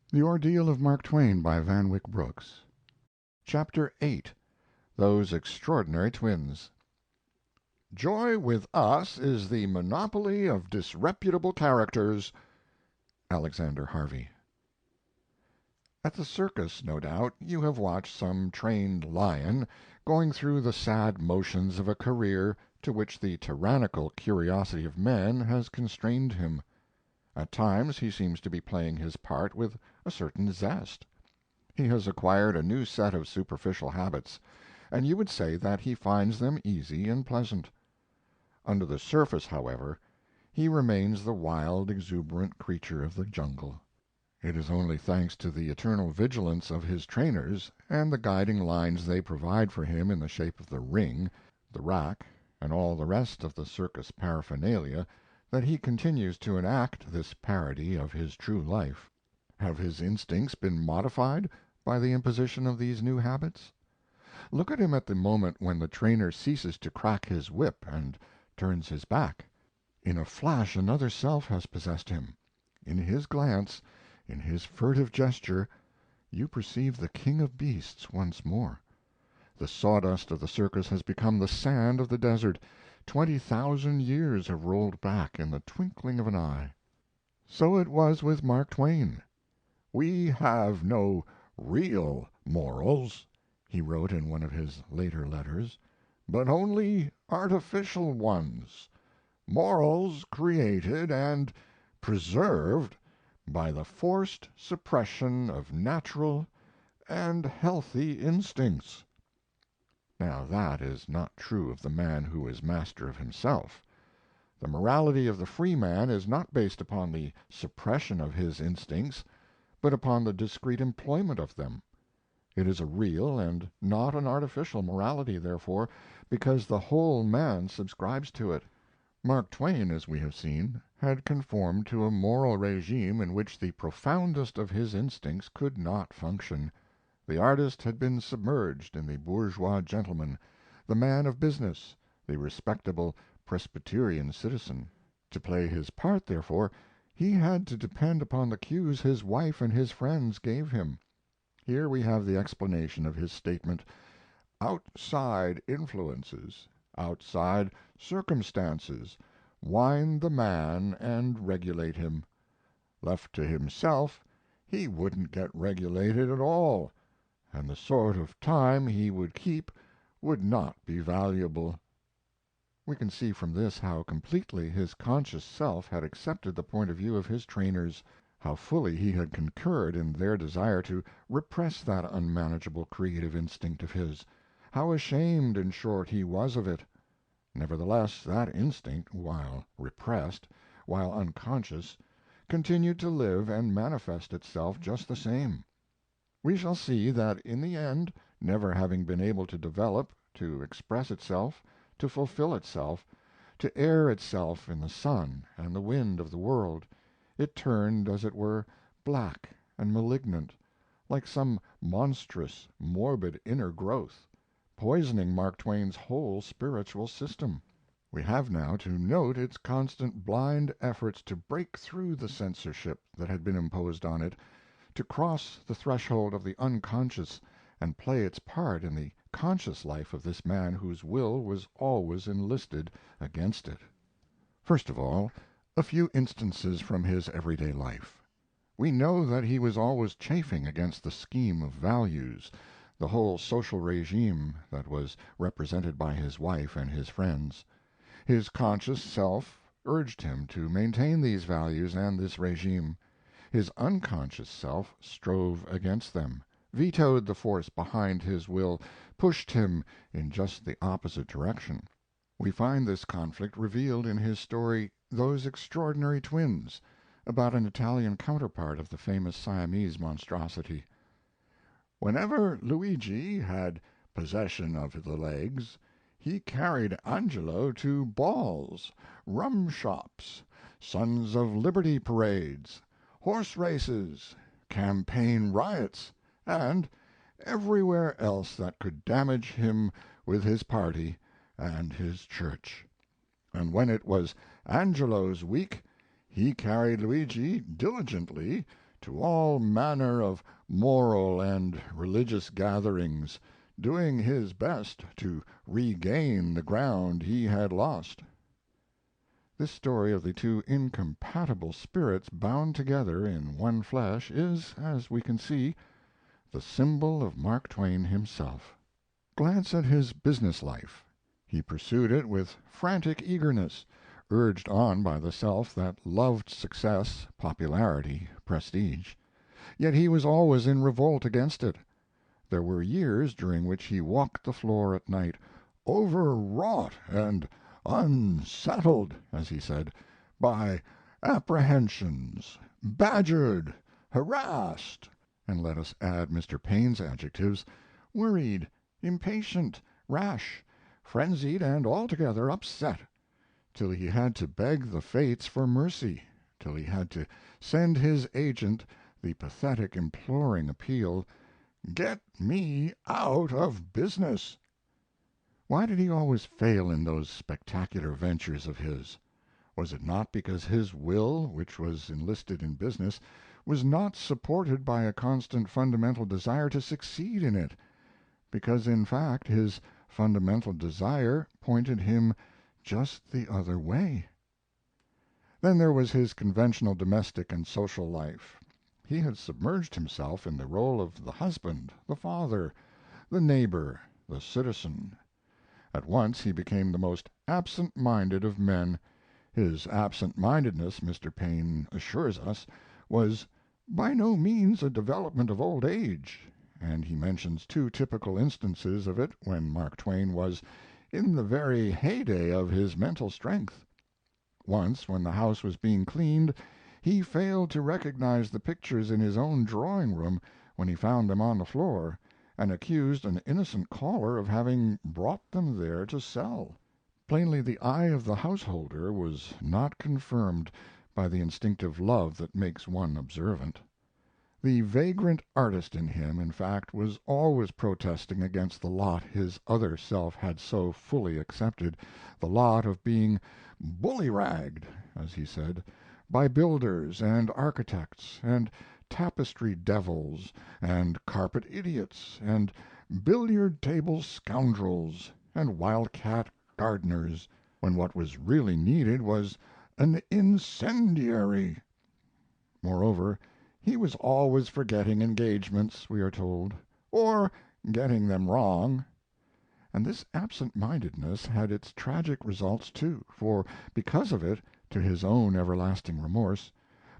The Ordeal of Mark Twain by Wyck Brooks. Chapter VIII. Those Extraordinary Twins. Joy with us is the monopoly of disreputable characters. Alexander Harvey. At the circus, no doubt, you have watched some trained lion going through the sad motions of a career to which the tyrannical curiosity of men has constrained him. At times he seems to be playing his part with a certain zest. He has acquired a new set of superficial habits, and you would say that he finds them easy and pleasant. Under the surface, however, he remains the wild, exuberant creature of the jungle. It is only thanks to the eternal vigilance of his trainers and the guiding lines they provide for him in the shape of the ring, the rack, and all the rest of the circus paraphernalia that he continues to enact this parody of his true life. Have his instincts been modified by the imposition of these new habits? Look at him at the moment when the trainer ceases to crack his whip and turns his back. In a flash another self has possessed him. In his glance, in his furtive gesture, you perceive the king of beasts once more. The sawdust of the circus has become the sand of the desert. 20,000 years have rolled back in the twinkling of an eye. So it was with Mark Twain. "We have no real morals," he wrote in one of his later letters, "but only artificial ones, morals created and preserved by the forced suppression of natural and healthy instincts." Now that is not true of the man who is master of himself. The morality of the free man is not based upon the suppression of his instincts, but upon the discreet employment of them. It is a real and not an artificial morality, therefore, because the whole man subscribes to it. Mark Twain, as we have seen, had conformed to a moral regime in which the profoundest of his instincts could not function. The artist had been submerged in the bourgeois gentleman, the man of business, the respectable Presbyterian citizen. To play his part, therefore, he had to depend upon the cues his wife and his friends gave him. Here we have the explanation of his statement: "Outside influences, outside circumstances, wind the man and regulate him. Left to himself, he wouldn't get regulated at all, and the sort of time he would keep would not be valuable." We can see from this how completely his conscious self had accepted the point of view of his trainers, how fully he had concurred in their desire to repress that unmanageable creative instinct of his, how ashamed, in short, he was of it. Nevertheless, that instinct, while repressed, while unconscious, continued to live and manifest itself just the same. We shall see that in the end, never having been able to develop, to express itself, to fulfill itself, to air itself in the sun and the wind of the world, it turned, as it were, black and malignant, like some monstrous, morbid inner growth, poisoning Mark Twain's whole spiritual system. We have now to note its constant blind efforts to break through the censorship that had been imposed on it, to cross the threshold of the unconscious and play its part in the conscious life of this man whose will was always enlisted against it. First of all, a few instances from his everyday life. We know that he was always chafing against the scheme of values, the whole social regime that was represented by his wife and his friends. His conscious self urged him to maintain these values and this regime. His unconscious self strove against them, vetoed the force behind his will, pushed him in just the opposite direction. We find this conflict revealed in his story, Those Extraordinary Twins, about an Italian counterpart of the famous Siamese monstrosity. "Whenever Luigi had possession of the legs, he carried Angelo to balls, rum shops, Sons of Liberty parades, horse races, campaign riots, and everywhere else that could damage him with his party and his church. And when it was Angelo's week he carried Luigi diligently to all manner of moral and religious gatherings, doing his best to regain the ground he had lost. This story of the two incompatible spirits bound together in one flesh is, as we can see, the symbol of Mark Twain himself. Glance at his business life. He pursued it with frantic eagerness, urged on by the self that loved success, popularity, prestige. Yet he was always in revolt against it. There were years during which he walked the floor at night, overwrought and unsettled, as he said, by apprehensions, badgered, harassed, and let us add Mr. Paine's adjectives, worried, impatient, rash, frenzied, and altogether upset, till he had to beg the fates for mercy, till he had to send his agent the pathetic imploring appeal, "Get me out of business." Why did he always fail in those spectacular ventures of his? Was it not because his will, which was enlisted in business, was not supported by a constant fundamental desire to succeed in it? Because, in fact, his fundamental desire pointed him just the other way? Then there was his conventional domestic and social life. He had submerged himself in the role of the husband, the father, the neighbor, the citizen. At once he became the most absent-minded of men. His absent-mindedness, Mr. Paine assures us, was by no means a development of old age, and he mentions two typical instances of it when Mark Twain was in the very heyday of his mental strength. Once, when the house was being cleaned, he failed to recognize the pictures in his own drawing-room when he found them on the floor, and accused an innocent caller of having brought them there to sell. Plainly the eye of the householder was not confirmed by the instinctive love that makes one observant. The vagrant artist in him, in fact, was always protesting against the lot his other self had so fully accepted, the lot of being bully-ragged, as he said, by builders and architects and tapestry devils and carpet idiots and billiard-table scoundrels and wildcat gardeners, when what was really needed was an incendiary. Moreover, he was always forgetting engagements, we are told, or getting them wrong. And this absent-mindedness had its tragic results, too, for because of it, to his own everlasting remorse,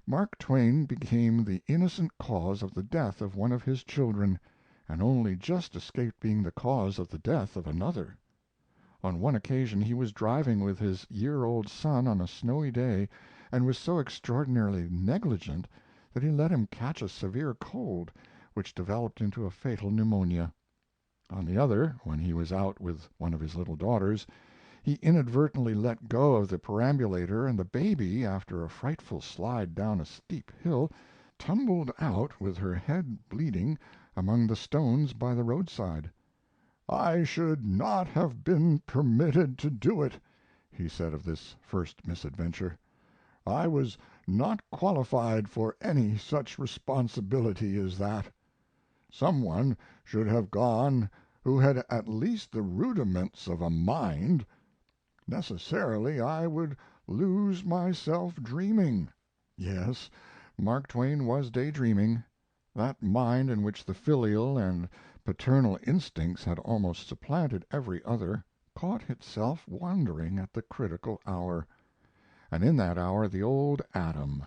Mark Twain became the innocent cause of the death of one of his children, and only just escaped being the cause of the death of another. On one occasion he was driving with his year-old son on a snowy day, and was so extraordinarily negligent that he let him catch a severe cold, which developed into a fatal pneumonia. On the other, when he was out with one of his little daughters, he inadvertently let go of the perambulator, and the baby, after a frightful slide down a steep hill, tumbled out with her head bleeding among the stones by the roadside. "I should not have been permitted to do it," he said of this first misadventure. "I was not qualified for any such responsibility as that. Some one should have gone who had at least the rudiments of a mind. Necessarily I would lose myself dreaming." Yes, Mark Twain was daydreaming. That mind in which the filial and paternal instincts had almost supplanted every other caught itself wandering at the critical hour. And in that hour the old Adam,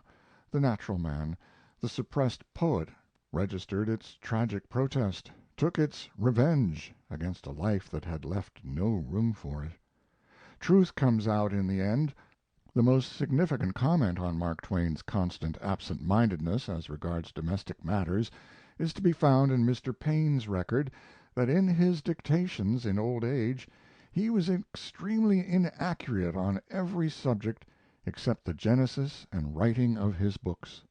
the natural man, the suppressed poet, registered its tragic protest, took its revenge against a life that had left no room for it. Truth comes out in the end. The most significant comment on Mark Twain's constant absent-mindedness as regards domestic matters is to be found in Mr. Paine's record that in his dictations in old age he was extremely inaccurate on every subject except the genesis and writing of his books.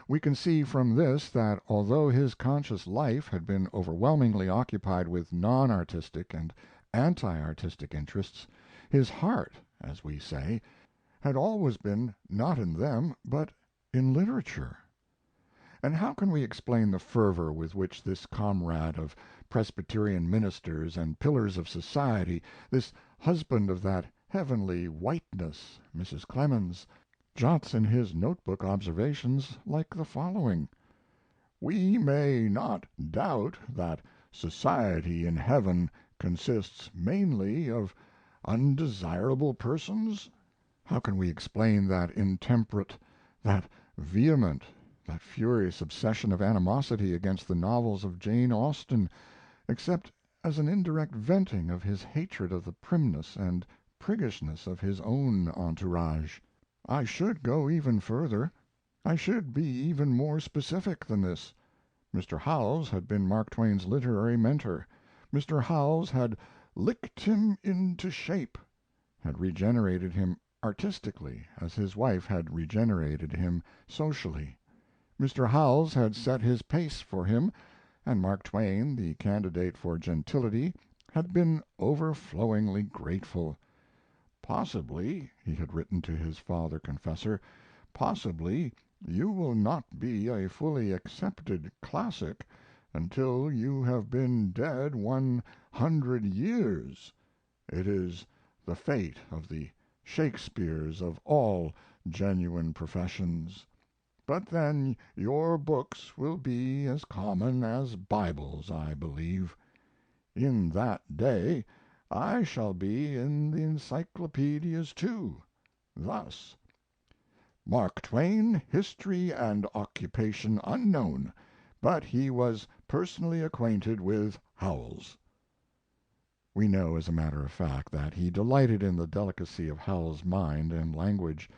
We can see from this that although his conscious life had been overwhelmingly occupied with non-artistic and anti-artistic interests, his heart, as we say, had always been not in them but in literature. And how can we explain the fervor with which this comrade of Presbyterian ministers and pillars of society, this husband of that heavenly whiteness, Mrs. Clemens, jots in his notebook observations like the following: "We may not doubt that society in heaven consists mainly of undesirable persons." How can we explain that intemperate, that vehement, that furious obsession of animosity against the novels of Jane Austen, except as an indirect venting of his hatred of the primness and priggishness of his own entourage? I should go even further. I should be even more specific than this. Mr. Howells had been Mark Twain's literary mentor. Mr. Howells had licked him into shape, had regenerated him artistically as his wife had regenerated him socially. Mr. Howells had set his pace for him, and Mark Twain, the candidate for gentility, had been overflowingly grateful. "Possibly," he had written to his father confessor, "possibly you will not be a fully accepted classic until you have been dead 100 years. It is the fate of the Shakespeares of all genuine professions. But then your books will be as common as Bibles, I believe. In that day I shall be in the encyclopedias, too. Thus: Mark Twain, history and occupation unknown, but he was personally acquainted with Howells." We know, as a matter of fact, that he delighted in the delicacy of Howells's mind and language.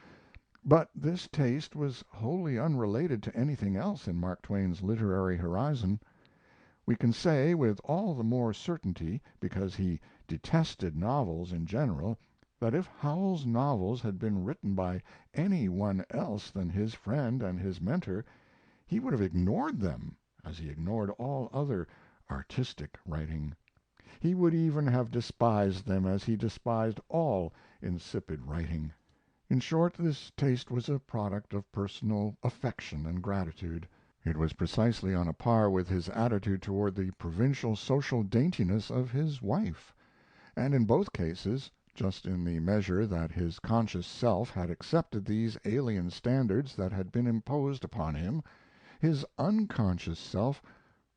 But this taste was wholly unrelated to anything else in Mark Twain's literary horizon. We can say with all the more certainty, because he detested novels in general, that if Howells's novels had been written by any one else than his friend and his mentor, he would have ignored them as he ignored all other artistic writing. He would even have despised them as he despised all insipid writing. In short, this taste was a product of personal affection and gratitude. It was precisely on a par with his attitude toward the provincial social daintiness of his wife, and in both cases, just in the measure that his conscious self had accepted these alien standards that had been imposed upon him, his unconscious self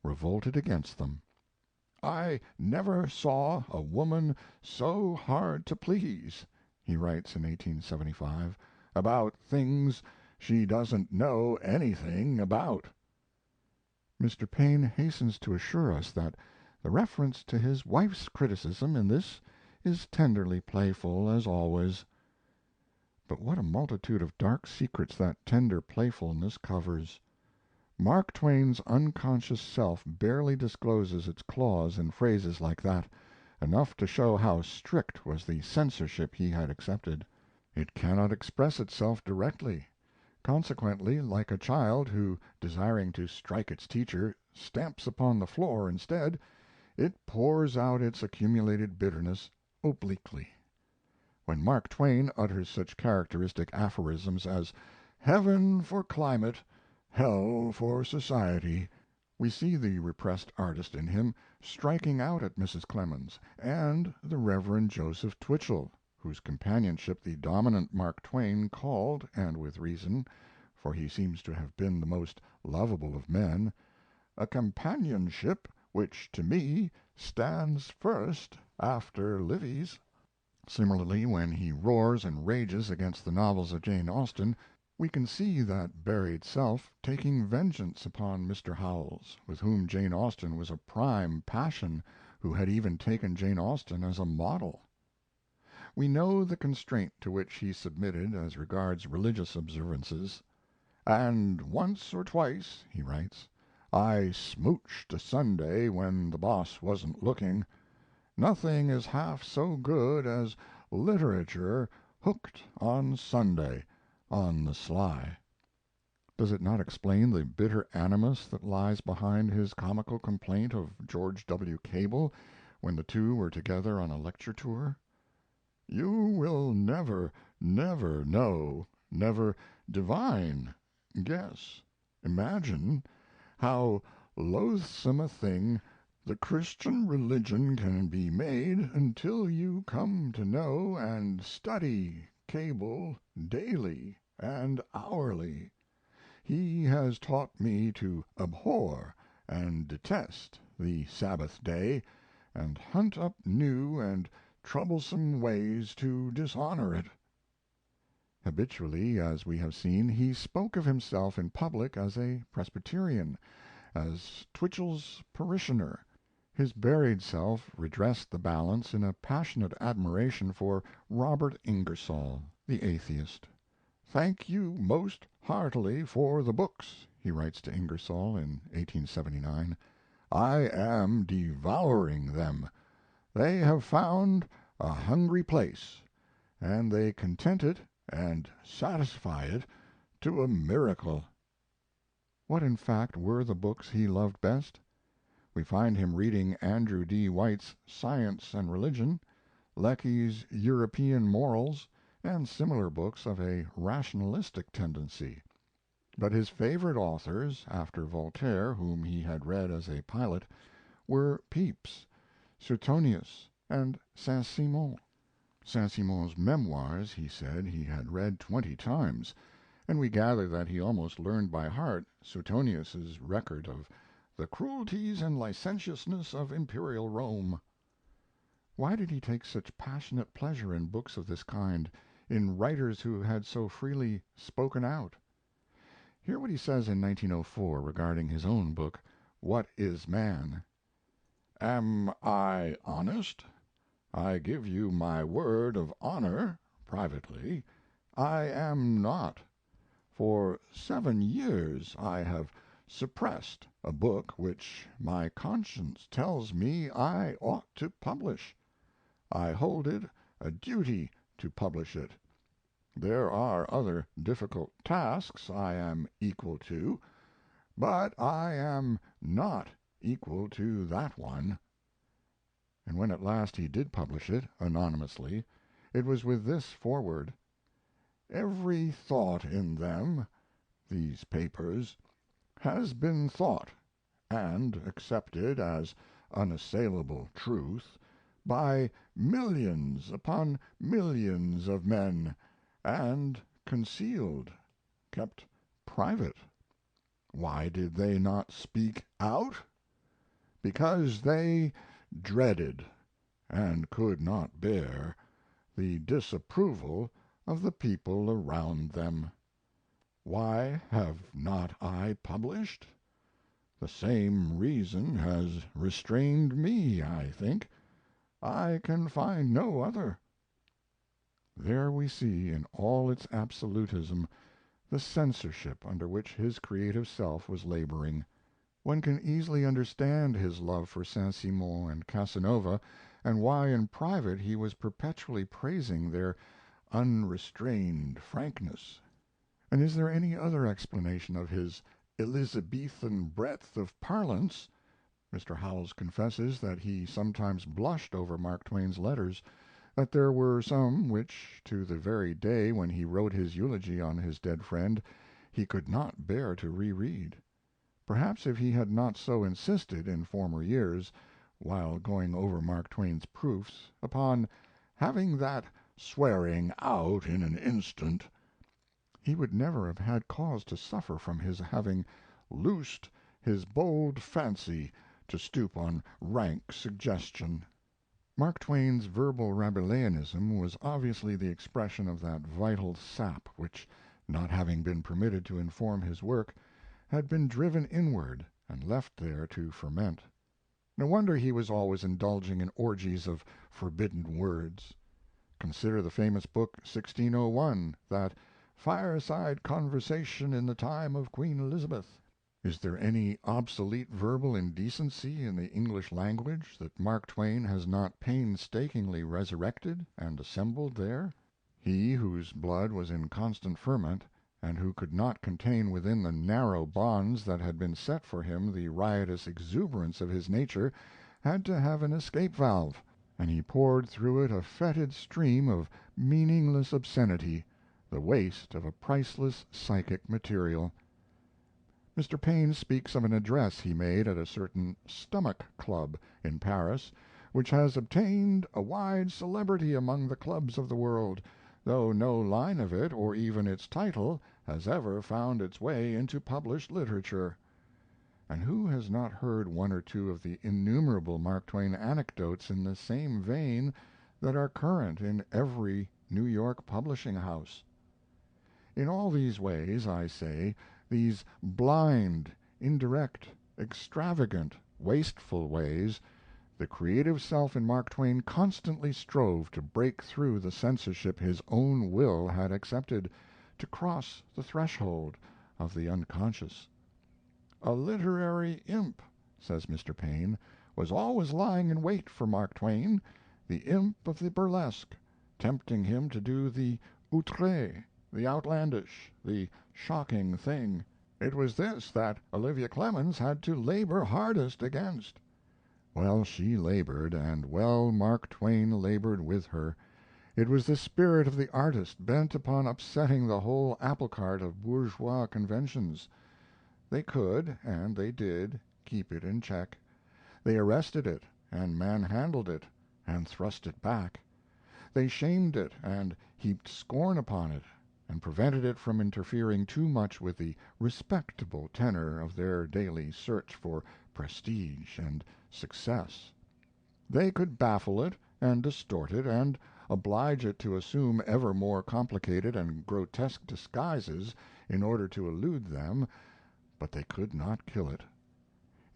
revolted against them. "I never saw a woman so hard to please," he writes in 1875, "about things she doesn't know anything about." Mr. Paine hastens to assure us that the reference to his wife's criticism in this is tenderly playful, as always. But what a multitude of dark secrets that tender playfulness covers! Mark Twain's unconscious self barely discloses its claws in phrases like that, enough to show how strict was the censorship he had accepted. It cannot express itself directly. Consequently, like a child who, desiring to strike its teacher, stamps upon the floor instead, it pours out its accumulated bitterness obliquely. When Mark Twain utters such characteristic aphorisms as "heaven for climate, hell for society," we see the repressed artist in him striking out at Mrs. Clemens and the Reverend Joseph Twichell, whose companionship the dominant Mark Twain called, and with reason, for he seems to have been the most lovable of men, "a companionship which to me stands first after Livy's." Similarly, when he roars and rages against the novels of Jane Austen, we can see that buried self taking vengeance upon Mr. Howells, with whom Jane Austen was a prime passion, who had even taken Jane Austen as a model. We know the constraint to which he submitted as regards religious observances. "And once or twice," he writes, "I smooched a Sunday when the boss wasn't looking. Nothing is half so good as literature hooked on Sunday, on the sly." Does it not explain the bitter animus that lies behind his comical complaint of George W. Cable when the two were together on a lecture tour? "You will never, never know, never divine, guess. Imagine how loathsome a thing the Christian religion can be made until you come to know and study Cable daily and hourly. He has taught me to abhor and detest the Sabbath day, and hunt up new and troublesome ways to dishonor it. Habitually, as we have seen, he spoke of himself in public as a Presbyterian, as Twichell's parishioner. His buried self redressed the balance in a passionate admiration for Robert Ingersoll, the atheist. "Thank you most heartily for the books," he writes to Ingersoll in 1879. "I am devouring them. They have found a hungry place, and they content it and satisfy it to a miracle." What, in fact, were the books he loved best? We find him reading Andrew D. White's Science and Religion, Lecky's European Morals, and similar books of a rationalistic tendency. But his favorite authors, after Voltaire, whom he had read as a pilot, were Pepys, Suetonius, and Saint-Simon. Saint-Simon's memoirs, he said, he had read 20 times, and we gather that he almost learned by heart Suetonius's record of "the cruelties and licentiousness of imperial Rome." Why did he take such passionate pleasure in books of this kind, in writers who had so freely "spoken out"? Hear what he says in 1904 regarding his own book, What is Man? "Am I honest? I give you my word of honor privately, I am not. For 7 years I have suppressed a book which my conscience tells me I ought to publish. I hold it a duty to publish it. There are other difficult tasks I am equal to, but I am not equal to that one." And when at last he did publish it, anonymously, it was with this foreword: "Every thought in them [these papers] has been thought, and accepted as unassailable truth, by millions upon millions of men, and concealed, kept private. Why did they not speak out? Because they dreaded, and could not bear, the disapproval of the people around them. Why have not I published? The same reason has restrained me, I think. I can find no other." There we see, in all its absolutism, the censorship under which his creative self was laboring. One can easily understand his love for Saint-Simon and Casanova, and why in private he was perpetually praising their unrestrained frankness. And is there any other explanation of his Elizabethan breadth of parlance? Mr. Howells confesses that he sometimes blushed over Mark Twain's letters, that there were some which, to the very day when he wrote his eulogy on his dead friend, he could not bear to reread. Perhaps if he had not so insisted, in former years, while going over Mark Twain's proofs, upon "having that swearing out in an instant," he would never have had cause to suffer from his having "loosed his bold fancy to stoop on rank suggestion." Mark Twain's verbal Rabelaisianism was obviously the expression of that vital sap which, not having been permitted to inform his work, had been driven inward and left there to ferment. No wonder he was always indulging in orgies of forbidden words. Consider the famous book 1601, that "Fireside Conversation in the Time of Queen Elizabeth." Is there any obsolete verbal indecency in the English language that Mark Twain has not painstakingly resurrected and assembled there? He whose blood was in constant ferment, and who could not contain within the narrow bonds that had been set for him the riotous exuberance of his nature, had to have an escape valve, and he poured through it a fetid stream of meaningless obscenity, the waste of a priceless psychic material. Mr. Paine speaks of an address he made at a certain Stomach Club in Paris, which has obtained a wide celebrity among the clubs of the world, though no line of it, or even its title, has ever found its way into published literature. And who has not heard one or two of the innumerable Mark Twain anecdotes in the same vein that are current in every New York publishing house? In all these ways, I say, these blind, indirect, extravagant, wasteful ways, the creative self in Mark Twain constantly strove to break through the censorship his own will had accepted, to cross the threshold of the unconscious. "A literary imp," says Mr. Paine, "was always lying in wait for Mark Twain, the imp of the burlesque, tempting him to do the outré, the outlandish, the shocking thing. It was this that Olivia Clemens had to labor hardest against." Well, she labored, and well Mark Twain labored with her. It was the spirit of the artist bent upon upsetting the whole apple cart of bourgeois conventions. They could, and they did, keep it in check. They arrested it, and manhandled it, and thrust it back. They shamed it, and heaped scorn upon it, and prevented it from interfering too much with the respectable tenor of their daily search for prestige and success. They could baffle it, and distort it, and oblige it to assume ever more complicated and grotesque disguises in order to elude them, but they could not kill it.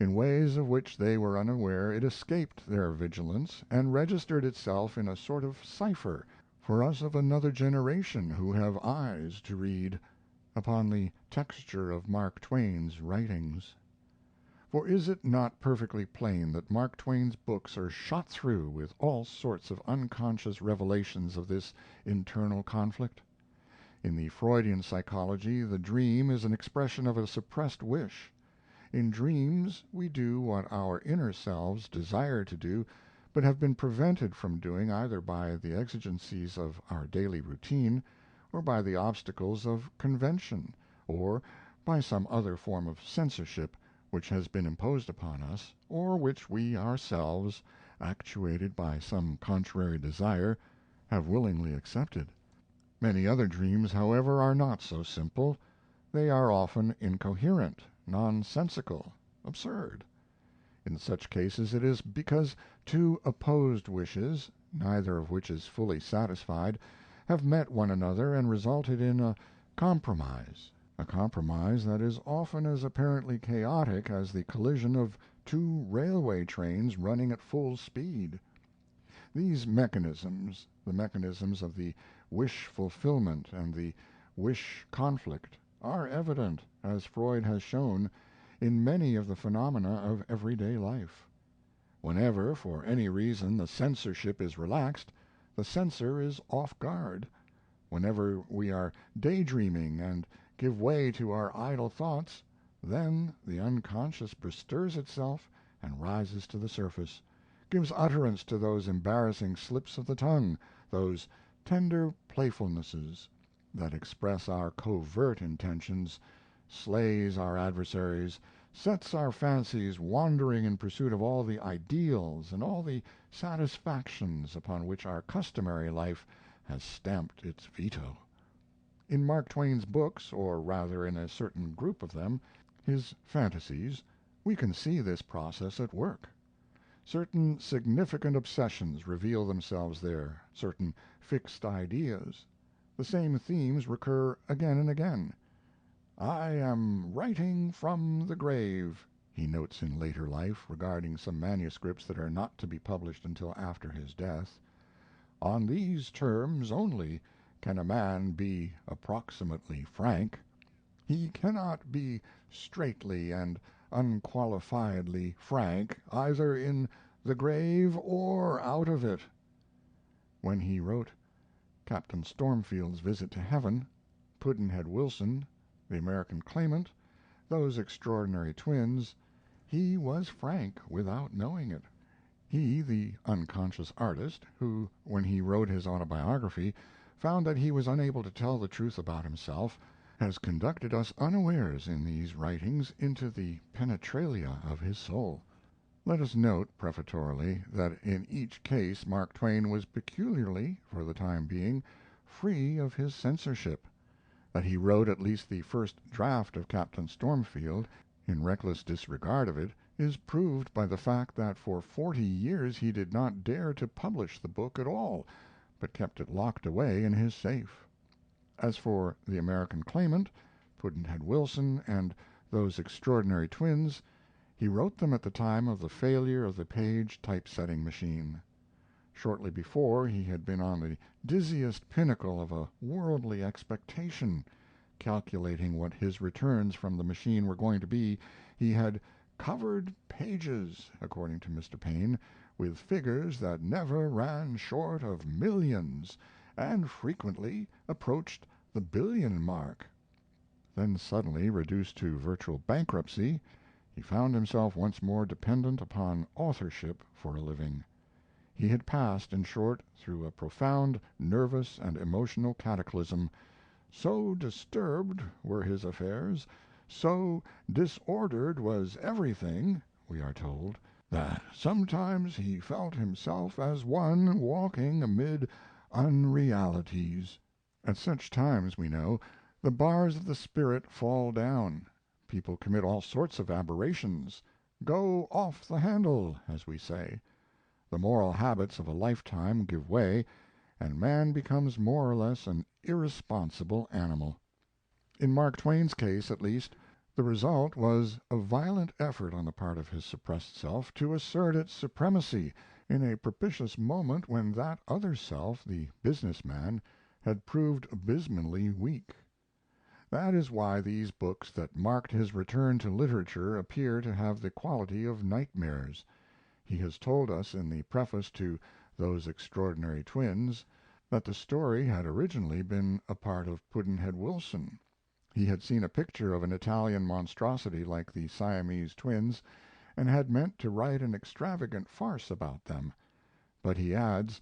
In ways of which they were unaware it escaped their vigilance and registered itself in a sort of cipher for us of another generation who have eyes to read upon the texture of Mark Twain's writings. For is it not perfectly plain that Mark Twain's books are shot through with all sorts of unconscious revelations of this internal conflict? In the Freudian psychology the dream is an expression of a suppressed wish. In dreams we do what our inner selves desire to do, but have been prevented from doing either by the exigencies of our daily routine, or by the obstacles of convention, or by some other form of censorship which has been imposed upon us, or which we ourselves, actuated by some contrary desire, have willingly accepted. Many other dreams, however, are not so simple. They are often incoherent, nonsensical, absurd. In such cases it is because two opposed wishes, neither of which is fully satisfied, have met one another and resulted in a compromise that is often as apparently chaotic as the collision of two railway trains running at full speed. These mechanisms, the mechanisms of the wish fulfillment and the wish conflict, are evident, as Freud has shown, in many of the phenomena of everyday life. Whenever, for any reason, the censorship is relaxed, the censor is off guard. Whenever we are daydreaming and give way to our idle thoughts, then the unconscious bestirs itself and rises to the surface, gives utterance to those embarrassing slips of the tongue, those tender playfulnesses that express our covert intentions, slays our adversaries, sets our fancies wandering in pursuit of all the ideals and all the satisfactions upon which our customary life has stamped its veto. In Mark Twain's books, or rather in a certain group of them, his fantasies, we can see this process at work. Certain significant obsessions reveal themselves there, certain fixed ideas. The same themes recur again and again. "I am writing from the grave," he notes in later life regarding some manuscripts that are not to be published until after his death. "On these terms only can a man be approximately frank. He cannot be straightly and unqualifiedly frank either in the grave or out of it." When he wrote Captain Stormfield's Visit to Heaven, Pudd'nhead Wilson, The American Claimant, those extraordinary twins, he was frank without knowing it. He, the unconscious artist, who, when he wrote his autobiography, found that he was unable to tell the truth about himself, has conducted us unawares in these writings into the penetralia of his soul. Let us note, prefatory, that in each case Mark Twain was peculiarly, for the time being, free of his censorship. That he wrote at least the first draft of Captain Stormfield in reckless disregard of it is proved by the fact that for 40 years he did not dare to publish the book at all, but kept it locked away in his safe. As for The American Claimant, Pudd'nhead Wilson, and Those Extraordinary Twins, he wrote them at the time of the failure of the Paige typesetting machine. Shortly before, he had been on the dizziest pinnacle of a worldly expectation. Calculating what his returns from the machine were going to be, he had "covered pages," according to Mr. Paine, "with figures that never ran short of millions, and frequently approached the billion mark." Then suddenly, reduced to virtual bankruptcy, he found himself once more dependent upon authorship for a living. He had passed, in short, through a profound nervous and emotional cataclysm. So disturbed were his affairs, so disordered was everything, we are told, that sometimes he felt himself as one walking amid unrealities. At such times, we know, the bars of the spirit fall down. People commit all sorts of aberrations, "go off the handle," as we say. The moral habits of a lifetime give way, and man becomes more or less an irresponsible animal. In Mark Twain's case, at least, the result was a violent effort on the part of his suppressed self to assert its supremacy in a propitious moment when that other self, the business man, had proved abysmally weak. That is why these books that marked his return to literature appear to have the quality of nightmares. He has told us in the preface to Those Extraordinary Twins that the story had originally been a part of Pudd'nhead Wilson. He had seen a picture of an Italian monstrosity like the Siamese twins, and had meant to write an extravagant farce about them. But he adds,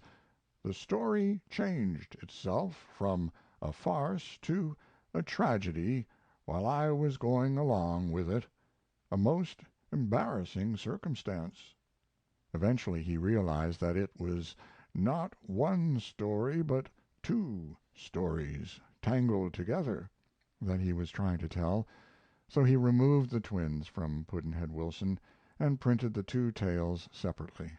"The story changed itself from a farce to a tragedy while I was going along with it, a most embarrassing circumstance." Eventually he realized that it was not one story but two stories, tangled together, that he was trying to tell, so he removed the twins from Pudd'nhead Wilson and printed the two tales separately.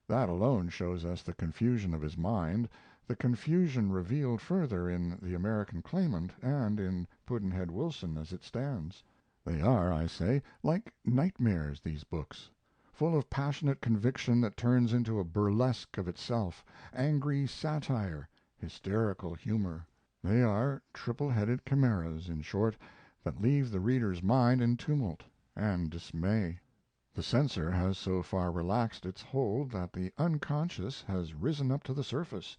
That alone shows us the confusion of his mind, the confusion revealed further in The American Claimant and in Pudd'nhead Wilson as it stands. They are, I say, like nightmares, these books, full of passionate conviction that turns into a burlesque of itself, angry satire, hysterical humor. They are triple-headed chimeras, in short, that leave the reader's mind in tumult and dismay. The censor has so far relaxed its hold that the unconscious has risen up to the surface.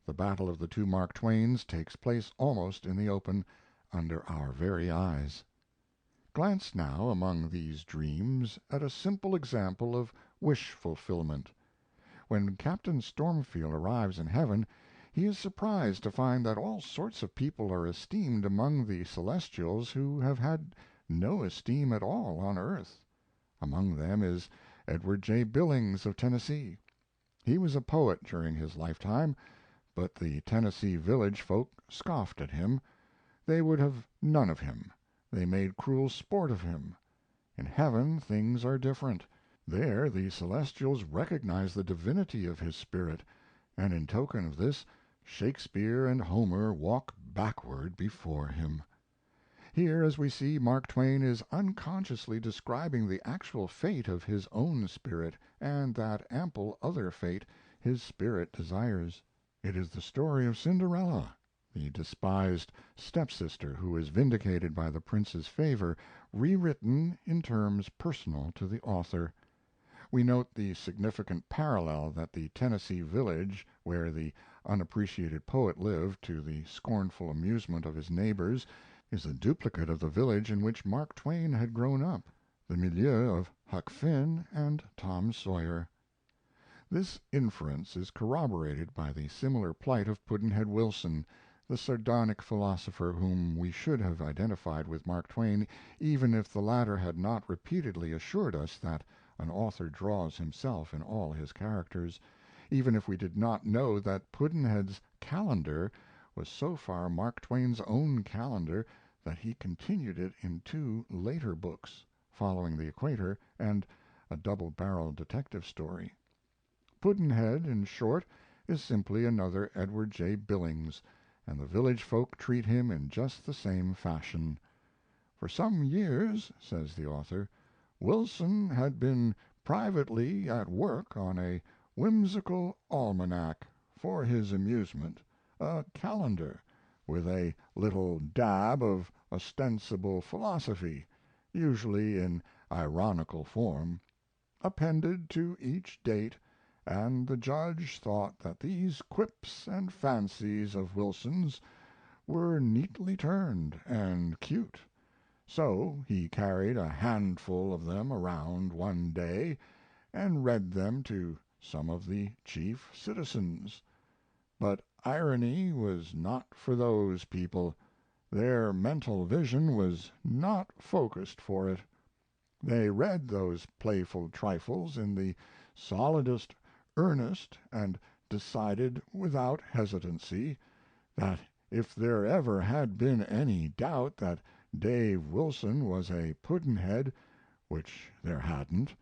The battle of the two Mark Twains takes place almost in the open, under our very eyes. Glance now, among these dreams, at a simple example of wish fulfillment. When Captain Stormfield arrives in heaven, he is surprised to find that all sorts of people are esteemed among the celestials who have had no esteem at all on earth. Among them is Edward J. Billings of Tennessee. He was a poet during his lifetime, but the Tennessee village folk scoffed at him. They would have none of him. They made cruel sport of him. In heaven things are different. There the celestials recognize the divinity of his spirit, and in token of this Shakespeare and Homer walk backward before him. Here, as we see, Mark Twain is unconsciously describing the actual fate of his own spirit and that ample other fate his spirit desires. It is the story of Cinderella, the despised stepsister who is vindicated by the prince's favor, rewritten in terms personal to the author. We note the significant parallel that the Tennessee village, where the unappreciated poet lived to the scornful amusement of his neighbors, is a duplicate of the village in which Mark Twain had grown up, the milieu of Huck Finn and Tom Sawyer. This inference is corroborated by the similar plight of Pudd'nhead Wilson, the sardonic philosopher whom we should have identified with Mark Twain, even if the latter had not repeatedly assured us that an author draws himself in all his characters, even if we did not know that Pudd'nhead's calendar was so far Mark Twain's own calendar that he continued it in two later books, Following the Equator and A Double-Barreled Detective Story. Pudd'nhead, in short, is simply another Edward J. Billings, and the village folk treat him in just the same fashion. For some years, says the author, Wilson had been privately at work on a whimsical almanac for his amusement, a calendar, with a little dab of ostensible philosophy, usually in ironical form, appended to each date, and the judge thought that these quips and fancies of Wilson's were neatly turned and cute. So he carried a handful of them around one day and read them to some of the chief citizens. But irony was not for those people; their mental vision was not focused for it. They read those playful trifles in the solidest earnest and decided without hesitancy that if there ever had been any doubt that Dave Wilson was a Pudd'nhead, which there hadn't,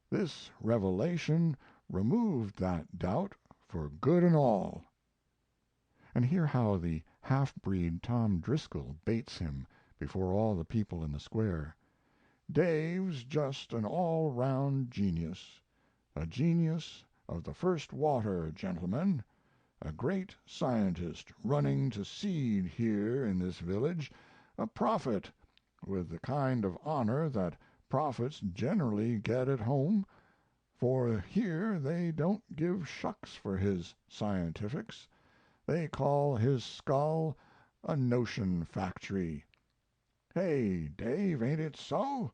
this revelation removed that doubt for good and all. And hear how the half breed Tom Driscoll baits him before all the people in the square. Dave's just an all round genius, a genius of the first water, gentlemen, a great scientist running to seed here in this village, a prophet, with the kind of honor that prophets generally get at home, for here they don't give shucks for his scientifics. They call his skull a notion factory. Hey, Dave, ain't it so?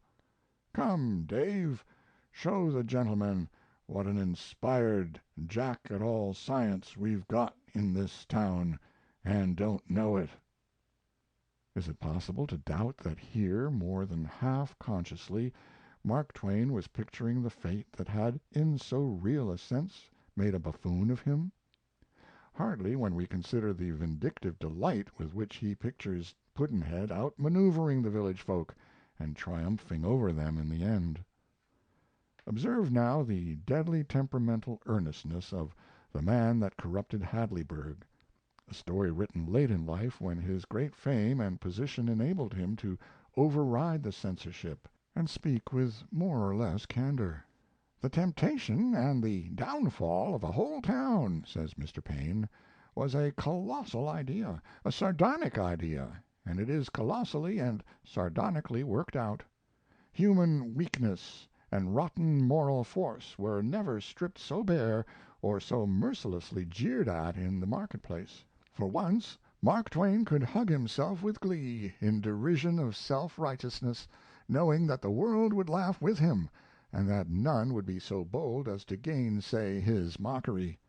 Come, Dave, show the gentlemen what an inspired jack at all science we've got in this town, and don't know it. Is it possible to doubt that here, more than half consciously, Mark Twain was picturing the fate that had, in so real a sense, made a buffoon of him? Hardly, when we consider the vindictive delight with which he pictures Pudd'nhead outmaneuvering the village folk and triumphing over them in the end. Observe now the deadly temperamental earnestness of The Man That Corrupted Hadleyburg, a story written late in life when his great fame and position enabled him to override the censorship and speak with more or less candor. "The temptation and the downfall of a whole town," says Mr. Paine, "was a colossal idea, a sardonic idea, and it is colossally and sardonically worked out. Human weakness and rotten moral force were never stripped so bare or so mercilessly jeered at in the marketplace. For once Mark Twain could hug himself with glee, in derision of self righteousness, knowing that the world would laugh with him, and that none would be so bold as to gainsay his mockery.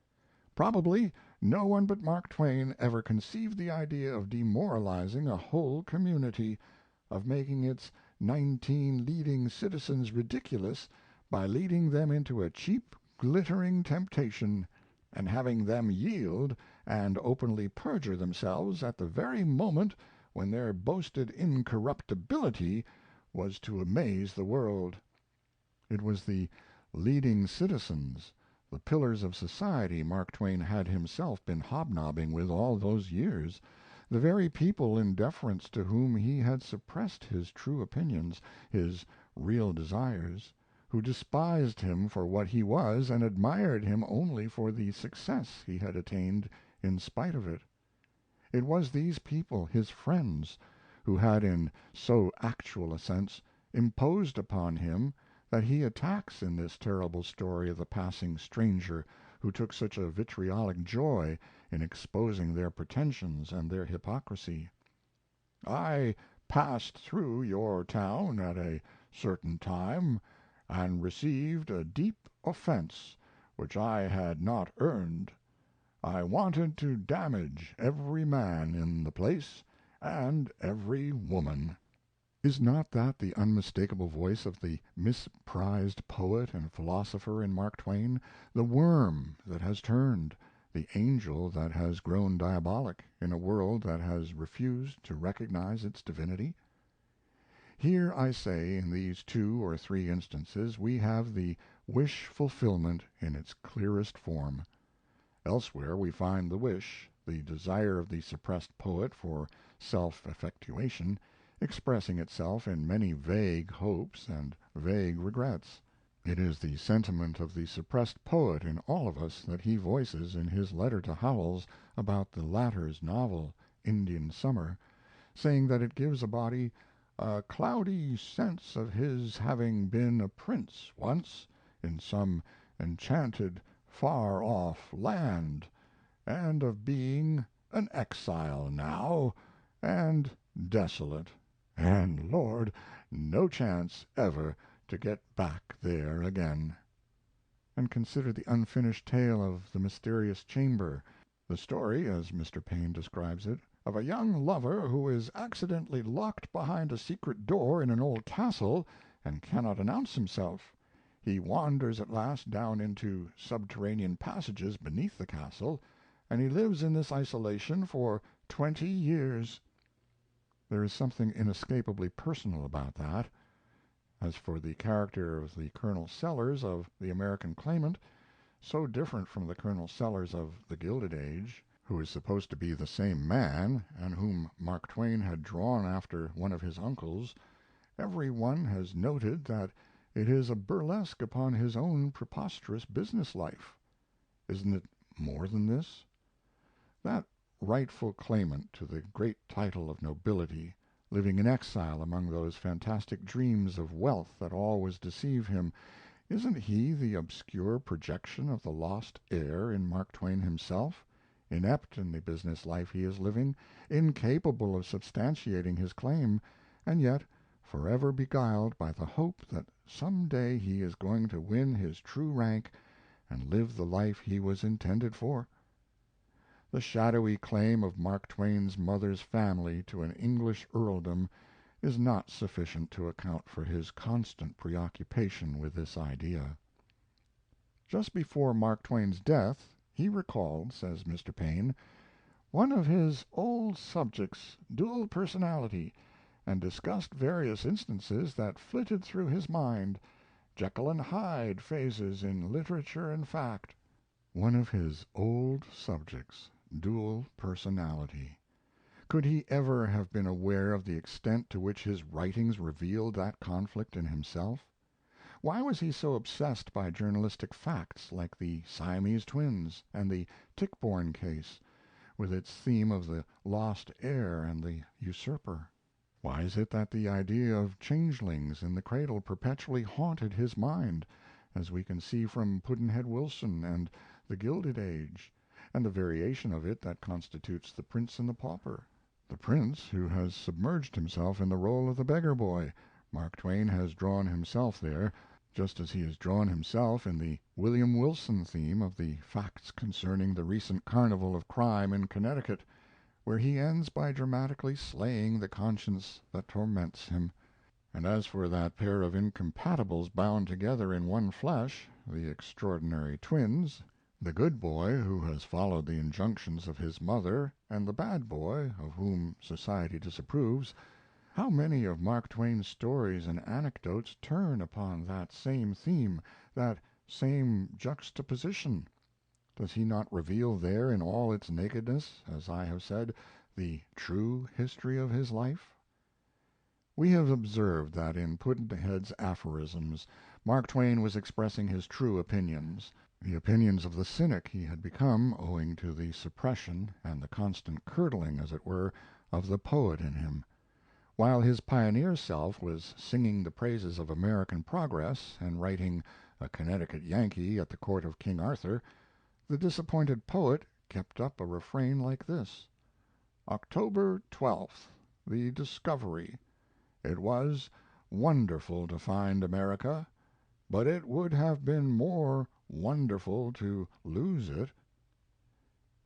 Probably no one but Mark Twain ever conceived the idea of demoralizing a whole community, of making its 19 leading citizens ridiculous by leading them into a cheap, glittering temptation, and having them yield and openly perjure themselves at the very moment when their boasted incorruptibility was to amaze the world. It was the leading citizens, the pillars of society Mark Twain had himself been hobnobbing with all those years, the very people in deference to whom he had suppressed his true opinions, his real desires, who despised him for what he was and admired him only for the success he had attained in spite of it. It was these people, his friends, who had in so actual a sense imposed upon him that he attacks in this terrible story of the passing stranger who took such a vitriolic joy in exposing their pretensions and their hypocrisy. "I passed through your town at a certain time, and received a deep offense which I had not earned. I wanted to damage every man in the place and every woman. Is not that the unmistakable voice of the misprized poet and philosopher in Mark Twain, the worm that has turned, the angel that has grown diabolic, in a world that has refused to recognize its divinity? Here, I say, in these two or three instances, we have the wish fulfillment in its clearest form. Elsewhere we find the wish, the desire of the suppressed poet for self effectuation, expressing itself in many vague hopes and vague regrets. It is the sentiment of the suppressed poet in all of us that he voices in his letter to Howells about the latter's novel, Indian Summer, saying that it gives a body "a cloudy sense of his having been a prince once in some enchanted far off land, and of being an exile now, and desolate, and, Lord, no chance ever to get back there again." And consider the unfinished tale of The Mysterious Chamber, the story, as Mr. Paine describes it, of a young lover who is accidentally locked behind a secret door in an old castle and cannot announce himself. He wanders at last down into subterranean passages beneath the castle, and he lives in this isolation for 20 years. There is something inescapably personal about that. As for the character of the Colonel Sellers of The American Claimant, so different from the Colonel Sellers of The Gilded Age, who is supposed to be the same man, and whom Mark Twain had drawn after one of his uncles, every one has noted that it is a burlesque upon his own preposterous business life. Isn't it more than this? That rightful claimant to the great title of nobility, living in exile among those fantastic dreams of wealth that always deceive him, isn't he the obscure projection of the lost heir in Mark Twain himself, inept in the business life he is living, incapable of substantiating his claim, and yet forever beguiled by the hope that some day he is going to win his true rank and live the life he was intended for? The shadowy claim of Mark Twain's mother's family to an English earldom is not sufficient to account for his constant preoccupation with this idea. Just before Mark Twain's death he recalled, says Mr. Paine, one of his old subjects' dual personality, and discussed various instances that flitted through his mind, Jekyll and Hyde phases in literature and fact. One of his old subjects' dual personality. Could he ever have been aware of the extent to which his writings revealed that conflict in himself? Why was he so obsessed by journalistic facts like the Siamese twins and the Tichborne case, with its theme of the lost heir and the usurper? Why is it that the idea of changelings in the cradle perpetually haunted his mind, as we can see from Pudd'nhead Wilson and The Gilded Age, and the variation of it that constitutes The Prince and the Pauper? The Prince who has submerged himself in the role of the beggar boy, Mark Twain has drawn himself there, just as he has drawn himself in the William Wilson theme of the facts concerning the recent carnival of crime in Connecticut, where he ends by dramatically slaying the conscience that torments him. And as for that pair of incompatibles bound together in one flesh, the extraordinary twins, the good boy who has followed the injunctions of his mother, and the bad boy of whom society disapproves, how many of Mark Twain's stories and anecdotes turn upon that same theme, that same juxtaposition? Does he not reveal there in all its nakedness, as I have said, the true history of his life? We have observed that in Pudd'nhead's aphorisms Mark Twain was expressing his true opinions, the opinions of the cynic he had become owing to the suppression and the constant curdling, as it were, of the poet in him. While his pioneer self was singing the praises of American progress and writing A Connecticut Yankee at the Court of King Arthur, the disappointed poet kept up a refrain like this: October 12th, the discovery. It was wonderful to find America, but it would have been more wonderful to lose it.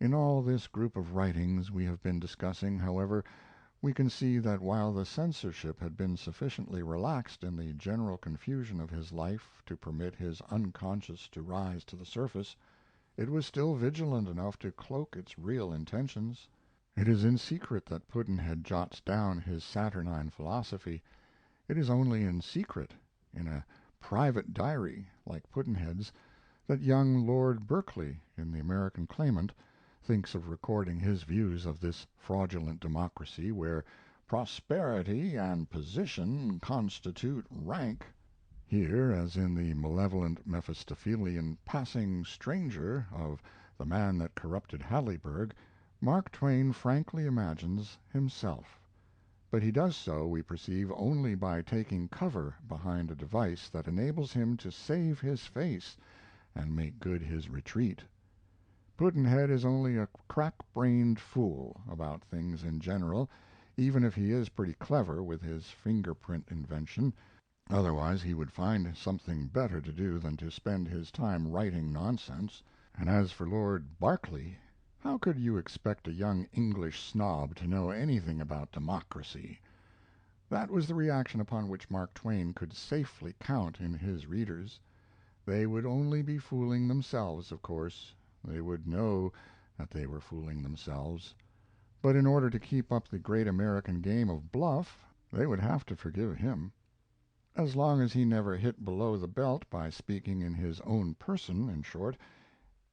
In all this group of writings we have been discussing, however, we can see that while the censorship had been sufficiently relaxed in the general confusion of his life to permit his unconscious to rise to the surface, it was still vigilant enough to cloak its real intentions. It is in secret that Pudd'nhead jots down his saturnine philosophy. It is only in secret, in a private diary like Pudd'nhead's, that young Lord Berkeley, in The American Claimant, thinks of recording his views of this fraudulent democracy where prosperity and position constitute rank. Here, as in the malevolent Mephistophelian passing stranger of The Man That Corrupted Hadleyburg, Mark Twain frankly imagines himself. But he does so, we perceive, only by taking cover behind a device that enables him to save his face and make good his retreat. Pudd'nhead is only a crack-brained fool about things in general, even if he is pretty clever with his finger-print invention. Otherwise he would find something better to do than to spend his time writing nonsense. And as for Lord Berkeley, how could you expect a young English snob to know anything about democracy? That was the reaction upon which Mark Twain could safely count in his readers. They would only be fooling themselves, of course. They would know that they were fooling themselves. But in order to keep up the great American game of bluff, they would have to forgive him. As long as he never hit below the belt by speaking in his own person, in short,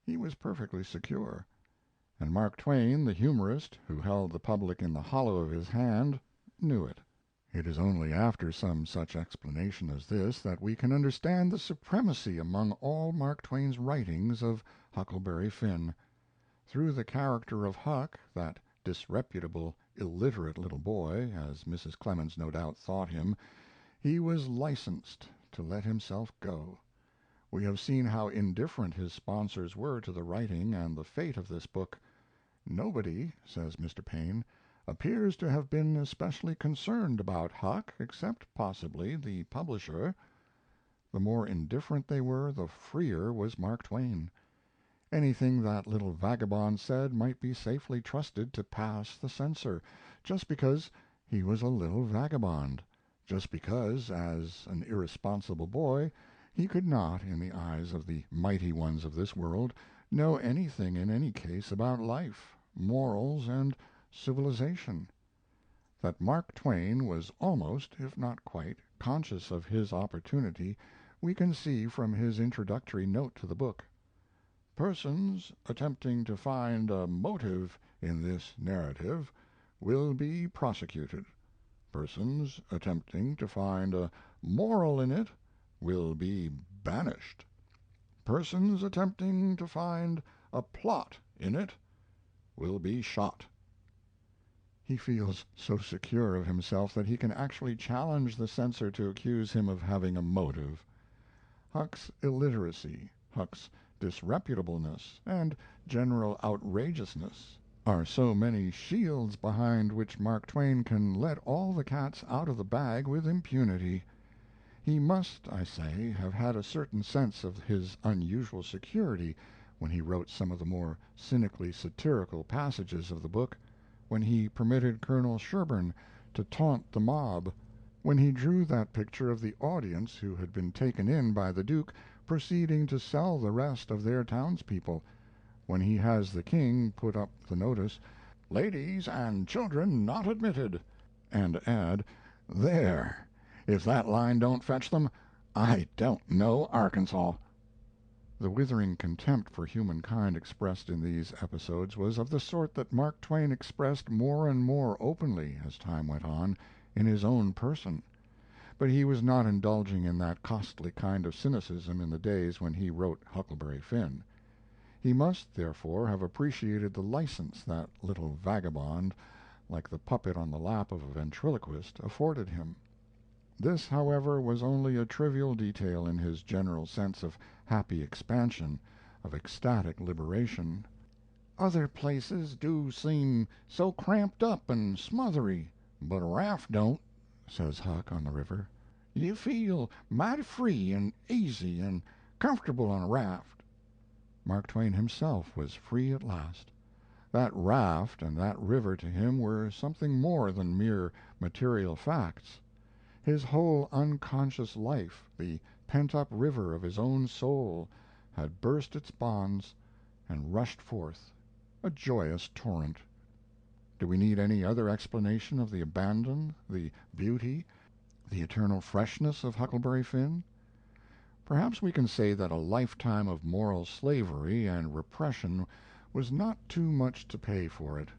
he was perfectly secure. And Mark Twain, the humorist, who held the public in the hollow of his hand, knew it. It is only after some such explanation as this that we can understand the supremacy among all Mark Twain's writings of Huckleberry Finn. Through the character of Huck, that disreputable, illiterate little boy, as Mrs. Clemens no doubt thought him, he was licensed to let himself go. We have seen how indifferent his sponsors were to the writing and the fate of this book. Nobody, says Mr. Paine, appears to have been especially concerned about Huck except possibly the publisher. The more indifferent they were, the freer was Mark Twain. Anything that little vagabond said might be safely trusted to pass the censor, just because he was a little vagabond, just because, as an irresponsible boy, he could not, in the eyes of the mighty ones of this world, know anything in any case about life, morals, and civilization. That Mark Twain was almost, if not quite, conscious of his opportunity we can see from his introductory note to the book. Persons attempting to find a motive in this narrative will be prosecuted. Persons attempting to find a moral in it will be banished. Persons attempting to find a plot in it will be shot. He feels so secure of himself that he can actually challenge the censor to accuse him of having a motive. Huck's illiteracy, Huck's disreputableness, and general outrageousness are so many shields behind which Mark Twain can let all the cats out of the bag with impunity. He must, I say, have had a certain sense of his unusual security when he wrote some of the more cynically satirical passages of the book, when he permitted Colonel Sherburne to taunt the mob, when he drew that picture of the audience who had been taken in by the Duke proceeding to sell the rest of their townspeople, when he has the King put up the notice, "Ladies and children not admitted," and add, "There! If that line don't fetch them, I don't know Arkansas." The withering contempt for humankind expressed in these episodes was of the sort that Mark Twain expressed more and more openly, as time went on, in his own person. But he was not indulging in that costly kind of cynicism in the days when he wrote Huckleberry Finn. He must, therefore, have appreciated the license that little vagabond, like the puppet on the lap of a ventriloquist, afforded him. This, however, was only a trivial detail in his general sense of happy expansion, of ecstatic liberation. "Other places do seem so cramped up and smothery, but a raft don't," says Huck on the river. "You feel mighty free and easy and comfortable on a raft." Mark Twain himself was free at last. That raft and that river to him were something more than mere material facts. His whole unconscious life, the pent up river of his own soul, had burst its bonds and rushed forth, a joyous torrent. Do we need any other explanation of the abandon, the beauty, the eternal freshness of Huckleberry Finn? Perhaps we can say that a lifetime of moral slavery and repression was not too much to pay for it.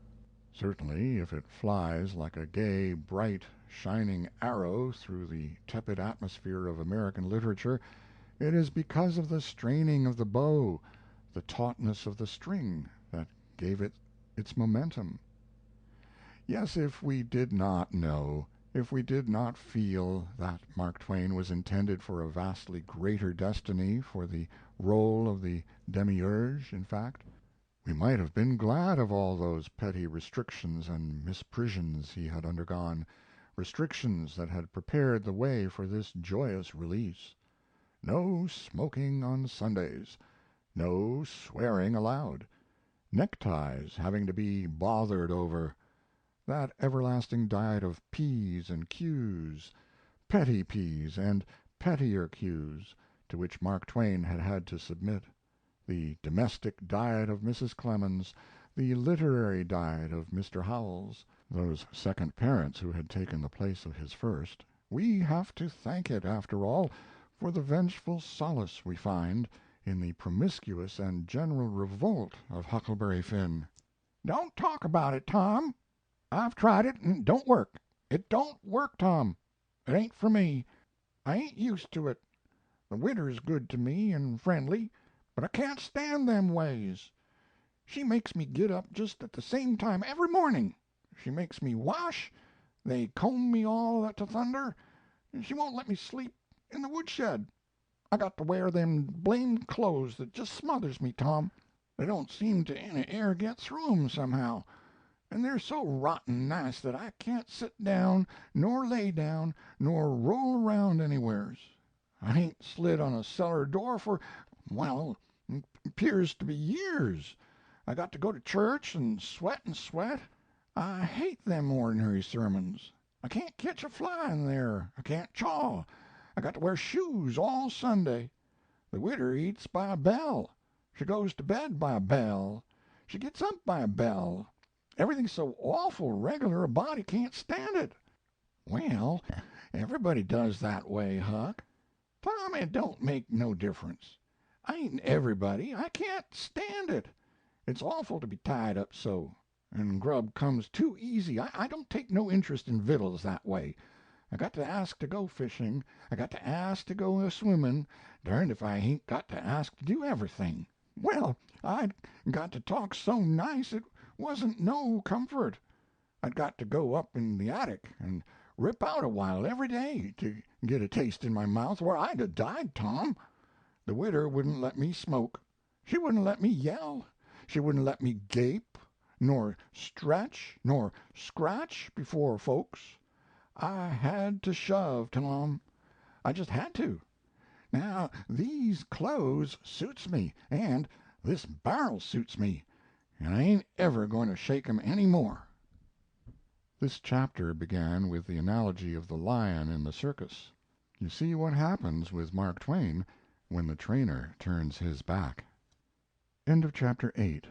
Certainly, if it flies like a gay, bright, shining arrow through the tepid atmosphere of American literature, it is because of the straining of the bow, the tautness of the string, that gave it its momentum. Yes, if we did not know, if we did not feel that Mark Twain was intended for a vastly greater destiny, for the role of the demiurge, in fact, we might have been glad of all those petty restrictions and misprisions he had undergone, restrictions that had prepared the way for this joyous release. No smoking on Sundays, no swearing aloud, neckties having to be bothered over, that everlasting diet of P's and Q's, petty P's and pettier Q's, to which Mark Twain had had to submit, the domestic diet of Mrs. Clemens, the literary diet of Mr. Howells, those second parents who had taken the place of his first. We have to thank it, after all, for the vengeful solace we find in the promiscuous and general revolt of Huckleberry Finn. "Don't talk about it, Tom. I've tried it, and it don't work. It don't work, Tom. It ain't for me. I ain't used to it. The widder's good to me and friendly, but I can't stand them ways. She makes me get up just at the same time every morning. She makes me wash, they comb me all to thunder, and she won't let me sleep in the woodshed. I got to wear them blamed clothes that just smothers me, Tom. They don't seem to any air get through 'em somehow, and they're so rotten nice that I can't sit down, nor lay down, nor roll around anywheres. I ain't slid on a cellar door for, well, 'pears to be years. I got to go to church and sweat. I hate them ordinary sermons. I can't ketch a fly in there. I can't chaw. I got to wear shoes all Sunday. The widder eats by a bell. She goes to bed by a bell. She gets up by a bell. Everything's so awful regular a body can't stand it." "Well, everybody does that way, Huck." "Tom, it don't make no difference. I ain't everybody. I can't stand it. It's awful to be tied up so, and grub comes too easy. I don't take no interest in vittles that way. I got to ask to go fishing. I got to ask to go a swimming. Derned if I ain't got to ask to do everything. Well, I'd got to talk so nice it wasn't no comfort. I'd got to go up in the attic and rip out a while every day to get a taste in my mouth, or I'd 'a' died, Tom. The widder wouldn't let me smoke. She wouldn't let me yell. She wouldn't let me gape, nor stretch, nor scratch before folks. I had to shove, Tom. I just had to. Now, these clothes suits me, and this barrel suits me, and I ain't ever going to shake 'em any more." This chapter began with the analogy of the lion in the circus. You see what happens with Mark Twain when the trainer turns his back. Chapter 9.